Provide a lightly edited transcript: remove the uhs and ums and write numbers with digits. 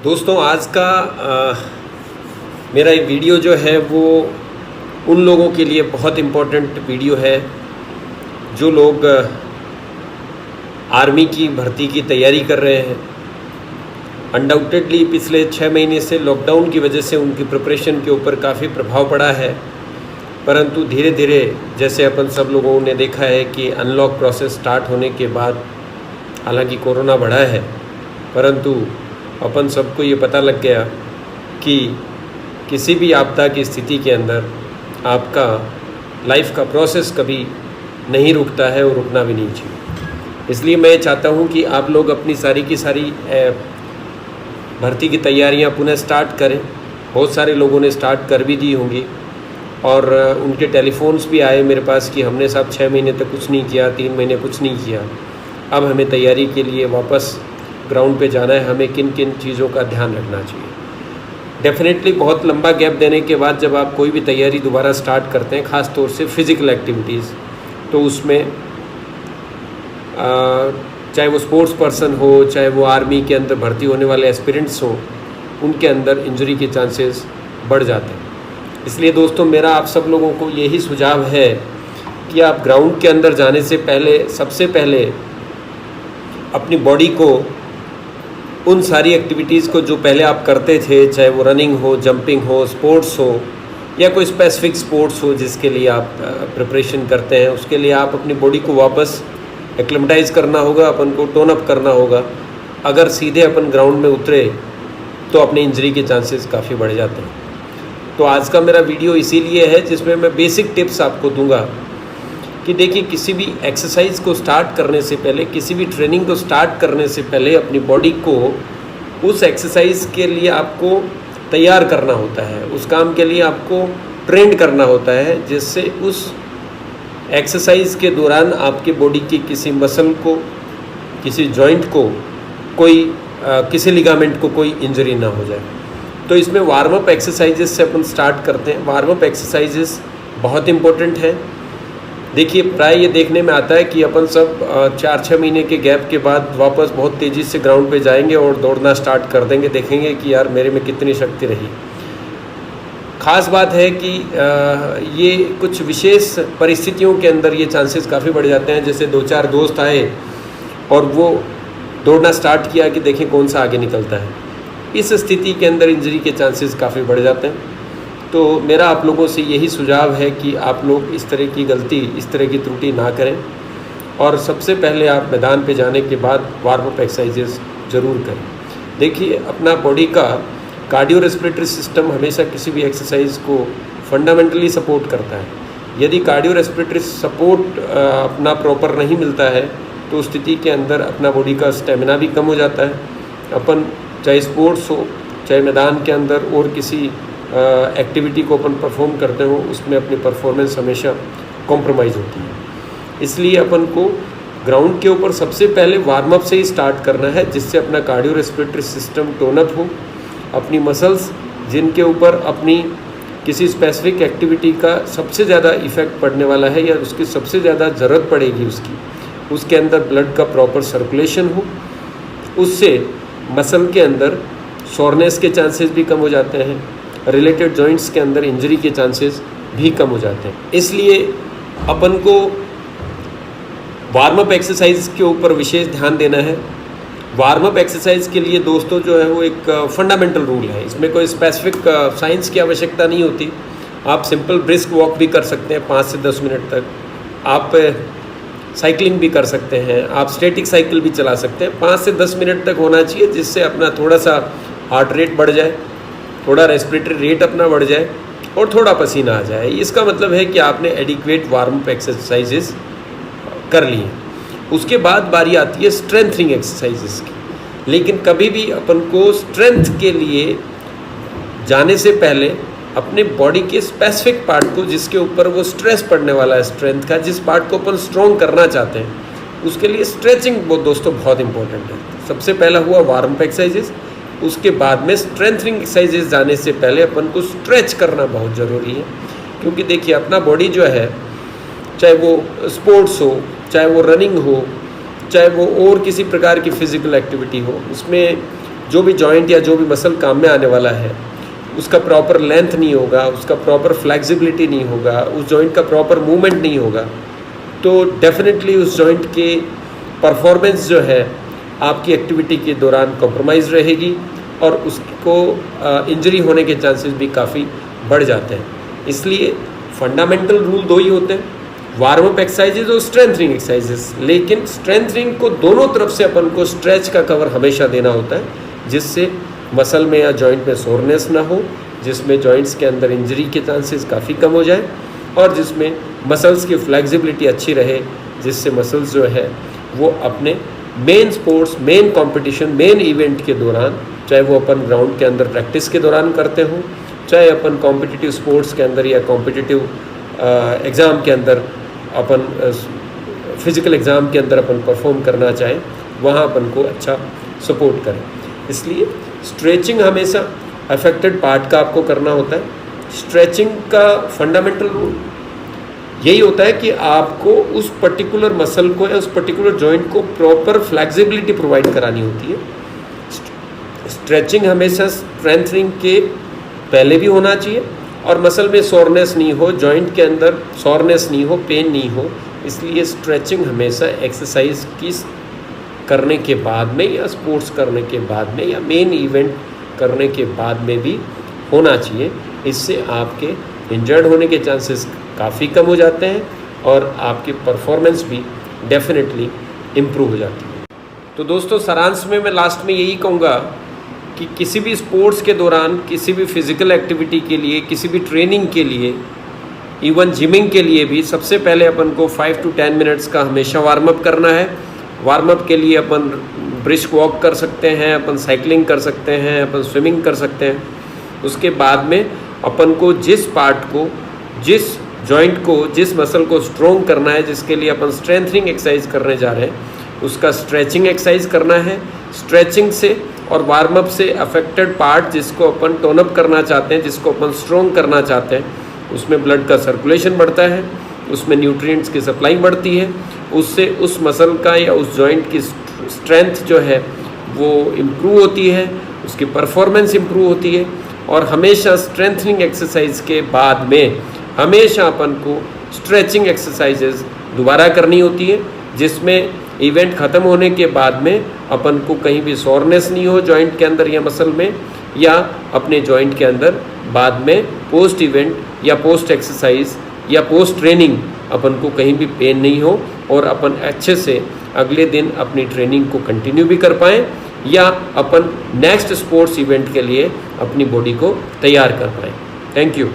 दोस्तों आज का मेरा ये वीडियो जो है वो उन लोगों के लिए बहुत इम्पोर्टेंट वीडियो है जो लोग आर्मी की भर्ती की तैयारी कर रहे हैं। अनडाउटेडली पिछले 6 महीने से लॉकडाउन की वजह से उनकी प्रिपरेशन के ऊपर काफ़ी प्रभाव पड़ा है, परंतु धीरे धीरे जैसे अपन सब लोगों ने देखा है कि अनलॉक प्रोसेस स्टार्ट होने के बाद हालांकि कोरोना बढ़ा है, परंतु अपन सबको ये पता लग गया कि किसी भी आपदा की स्थिति के अंदर आपका लाइफ का प्रोसेस कभी नहीं रुकता है और रुकना भी नहीं चाहिए। इसलिए मैं चाहता हूँ कि आप लोग अपनी सारी की सारी भर्ती की तैयारियाँ पुनः स्टार्ट करें। बहुत सारे लोगों ने स्टार्ट कर भी दी होंगी और उनके टेलीफोन्स भी आए मेरे पास कि हमने साहब 6 महीने तक कुछ नहीं किया, 3 महीने कुछ नहीं किया, अब हमें तैयारी के लिए वापस ग्राउंड पे जाना है, हमें किन किन चीज़ों का ध्यान रखना चाहिए। डेफिनेटली बहुत लंबा गैप देने के बाद जब आप कोई भी तैयारी दोबारा स्टार्ट करते हैं, ख़ास तौर से फ़िज़िकल एक्टिविटीज़, तो उसमें चाहे वो स्पोर्ट्स पर्सन हो, चाहे वो आर्मी के अंदर भर्ती होने वाले एस्पिरेंट्स हों, उनके अंदर इंजरी के चांसेस बढ़ जाते हैं। इसलिए दोस्तों मेरा आप सब लोगों को यही सुझाव है कि आप ग्राउंड के अंदर जाने से पहले सबसे पहले अपनी बॉडी को उन सारी एक्टिविटीज़ को जो पहले आप करते थे, चाहे वो रनिंग हो, जंपिंग हो, स्पोर्ट्स हो या कोई स्पेसिफिक स्पोर्ट्स हो जिसके लिए आप प्रिपरेशन करते हैं, उसके लिए आप अपनी बॉडी को वापस एक्लिमेटाइज़ करना होगा, अपन को टोन अप करना होगा। अगर सीधे अपन ग्राउंड में उतरे तो अपनी इंजरी के चांसेस काफ़ी बढ़ जाते हैं। तो आज का मेरा वीडियो इसीलिए है जिसमें मैं बेसिक टिप्स आपको दूंगा कि देखिए किसी भी एक्सरसाइज को स्टार्ट करने से पहले, किसी भी ट्रेनिंग को स्टार्ट करने से पहले अपनी बॉडी को उस एक्सरसाइज के लिए आपको तैयार करना होता है, उस काम के लिए आपको ट्रेंड करना होता है, जिससे उस एक्सरसाइज के दौरान आपके बॉडी की किसी मसल को, किसी जॉइंट को, किसी लिगामेंट को कोई इंजरी ना हो जाए। तो इसमें वार्म अप एक्सरसाइजेस से अपन स्टार्ट करते हैं। वार्म अप एक्सरसाइजेस बहुत इम्पोर्टेंट है। देखिए प्राय ये देखने में आता है कि अपन सब 4-6 महीने के गैप के बाद वापस बहुत तेज़ी से ग्राउंड पे जाएंगे और दौड़ना स्टार्ट कर देंगे, देखेंगे कि यार मेरे में कितनी शक्ति रही। ख़ास बात है कि ये कुछ विशेष परिस्थितियों के अंदर ये चांसेस काफ़ी बढ़ जाते हैं। जैसे 2-4 दोस्त आए और वो दौड़ना स्टार्ट किया कि देखें कौन सा आगे निकलता है, इस स्थिति के अंदर इंजरी के चांसेस काफ़ी बढ़ जाते हैं। तो मेरा आप लोगों से यही सुझाव है कि आप लोग इस तरह की गलती, इस तरह की त्रुटि ना करें और सबसे पहले आप मैदान पे जाने के बाद वार्म अप एक्सरसाइजेस ज़रूर करें। देखिए अपना बॉडी का कार्डियो रेस्पिरेटरी सिस्टम हमेशा किसी भी एक्सरसाइज को फंडामेंटली सपोर्ट करता है। यदि कार्डियो रेस्पिरेटरी सपोर्ट अपना प्रॉपर नहीं मिलता है तो उस स्थिति के अंदर अपना बॉडी का स्टेमिना भी कम हो जाता है। अपन चाहे स्पोर्ट्स हो, चाहे मैदान के अंदर और किसी एक्टिविटी को अपन परफॉर्म करते हो, उसमें अपनी परफॉर्मेंस हमेशा कॉम्प्रोमाइज़ होती है। इसलिए अपन को ग्राउंड के ऊपर सबसे पहले वार्म अप से ही स्टार्ट करना है, जिससे अपना cardio respiratory system tone up हो। अपनी मसल्स जिनके ऊपर अपनी किसी स्पेसिफिक एक्टिविटी का सबसे ज़्यादा इफ़ेक्ट पड़ने वाला है या उसकी सबसे ज़्यादा ज़रूरत पड़ेगी, उसके अंदर ब्लड का प्रॉपर सर्कुलेशन हो, उससे मसल के अंदर सोरनेस के चांसेस भी कम हो जाते हैं, रिलेटेड जॉइंट्स के अंदर इंजरी के चांसेस भी कम हो जाते हैं। इसलिए अपन को वार्म अप एक्सरसाइज के ऊपर विशेष ध्यान देना है। वार्म अप एक्सरसाइज के लिए दोस्तों जो है वो एक फंडामेंटल रूल है, इसमें कोई स्पेसिफिक साइंस की आवश्यकता नहीं होती। आप सिंपल ब्रिस्क वॉक भी कर सकते हैं 5 से 10 मिनट तक, आप साइकिलिंग भी कर सकते हैं, आप स्टैटिक साइकिल भी चला सकते हैं। 5 से 10 मिनट तक होना चाहिए, जिससे अपना थोड़ा सा हार्ट रेट बढ़ जाए, थोड़ा रेस्पिरेटरी रेट अपना बढ़ जाए और थोड़ा पसीना आ जाए। इसका मतलब है कि आपने एडिक्वेट वार्म अप एक्सरसाइजेस कर लिए। उसके बाद बारी आती है स्ट्रेंथनिंग एक्सरसाइजेस की। लेकिन कभी भी अपन को स्ट्रेंथ के लिए जाने से पहले अपने बॉडी के स्पेसिफिक पार्ट को, जिसके ऊपर वो स्ट्रेस पड़ने वाला है स्ट्रेंथ का, जिस पार्ट को अपन स्ट्रॉन्ग करना चाहते हैं, उसके लिए स्ट्रेचिंग दोस्तों बहुत इंपॉर्टेंट है। सबसे पहला हुआ वार्म अप एक्सरसाइजेस, उसके बाद में स्ट्रेंथनिंग एक्सरसाइजेस जाने से पहले अपन को स्ट्रेच करना बहुत ज़रूरी है। क्योंकि देखिए अपना बॉडी जो है, चाहे वो स्पोर्ट्स हो, चाहे वो रनिंग हो, चाहे वो और किसी प्रकार की फ़िज़िकल एक्टिविटी हो, उसमें जो भी जॉइंट या जो भी मसल काम में आने वाला है उसका प्रॉपर लेंथ नहीं होगा, उसका प्रॉपर फ्लेक्सिबिलिटी नहीं होगा, उस जॉइंट का प्रॉपर मूवमेंट नहीं होगा, तो डेफिनेटली उस जॉइंट के परफॉर्मेंस जो है आपकी एक्टिविटी के दौरान कॉम्प्रोमाइज़ रहेगी और उसको इंजरी होने के चांसेस भी काफ़ी बढ़ जाते हैं। इसलिए फंडामेंटल रूल दो ही होते हैं, वार्म अप एक्सरसाइजेज और स्ट्रेंथनिंग एक्सरसाइजेज। लेकिन स्ट्रेंथनिंग को दोनों तरफ से अपन को स्ट्रेच का कवर हमेशा देना होता है, जिससे मसल में या जॉइंट में सोरनेस ना हो, जिसमें जॉइंट्स के अंदर इंजरी के चांसेस काफ़ी कम हो जाए और जिसमें मसल्स की फ्लेक्सिबिलिटी अच्छी रहे, जिससे मसल्स जो है वो अपने main sports, main competition, main event के दौरान, चाहे वो अपन ग्राउंड के अंदर प्रैक्टिस के दौरान करते हों, चाहे अपन कॉम्पिटिटिव स्पोर्ट्स के अंदर या कॉम्पिटिटिव एग्ज़ाम के अंदर अपन फिज़िकल एग्ज़ाम के अंदर अपन परफॉर्म करना चाहें, वहाँ अपन को अच्छा सपोर्ट करें। इसलिए स्ट्रेचिंग हमेशा अफेक्टेड पार्ट का आपको करना होता है। स्ट्रेचिंग का फंडामेंटल रूल यही होता है कि आपको उस पर्टिकुलर मसल को या उस पर्टिकुलर जॉइंट को प्रॉपर फ्लेक्सिबिलिटी प्रोवाइड करानी होती है। स्ट्रेचिंग हमेशा स्ट्रेंथनिंग के पहले भी होना चाहिए और मसल में सोरनेस नहीं हो, जॉइंट के अंदर सोरनेस नहीं हो, पेन नहीं हो। इसलिए स्ट्रेचिंग हमेशा एक्सरसाइज की करने के बाद में या स्पोर्ट्स करने के बाद में या मेन इवेंट करने के बाद में भी होना चाहिए। इससे आपके इंजर्ड होने के चांसेस काफ़ी कम हो जाते हैं और आपकी परफॉर्मेंस भी डेफिनेटली इम्प्रूव हो जाती है। तो दोस्तों, सारांश में मैं लास्ट में यही कहूँगा कि किसी भी स्पोर्ट्स के दौरान, किसी भी फिज़िकल एक्टिविटी के लिए, किसी भी ट्रेनिंग के लिए, इवन जिमिंग के लिए भी सबसे पहले अपन को 5 to 10 मिनट्स का हमेशा वार्म अप करना है। वार्म अप के लिए अपन ब्रिस्क वॉक कर सकते हैं, अपन साइकिलिंग कर सकते हैं, अपन स्विमिंग कर सकते हैं। उसके बाद में अपन को जिस पार्ट को, जिस जॉइंट को, जिस मसल को स्ट्रोंग करना है, जिसके लिए अपन स्ट्रेंथनिंग एक्सरसाइज करने जा रहे हैं, उसका स्ट्रेचिंग एक्सरसाइज करना है। स्ट्रेचिंग से और वार्म अप से अफेक्टेड पार्ट जिसको अपन टोन अप करना चाहते हैं, जिसको अपन स्ट्रोंग करना चाहते हैं, उसमें ब्लड का सर्कुलेशन बढ़ता है, उसमें न्यूट्रिएंट्स की सप्लाई बढ़ती है, उससे उस मसल का या उस जॉइंट की स्ट्रेंथ जो है वो इम्प्रूव होती है, उसकी परफॉर्मेंस इम्प्रूव होती है। और हमेशा स्ट्रेंथनिंग एक्सरसाइज के बाद में हमेशा अपन को स्ट्रेचिंग एक्सरसाइजेज दोबारा करनी होती है, जिसमें इवेंट ख़त्म होने के बाद में अपन को कहीं भी सोरनेस नहीं हो जॉइंट के अंदर या मसल में, या अपने जॉइंट के अंदर बाद में पोस्ट इवेंट या पोस्ट एक्सरसाइज या पोस्ट ट्रेनिंग अपन को कहीं भी पेन नहीं हो और अपन अच्छे से अगले दिन अपनी ट्रेनिंग को कंटिन्यू भी कर पाएँ या अपन नेक्स्ट स्पोर्ट्स इवेंट के लिए अपनी बॉडी को तैयार कर पाएँ। Thank you.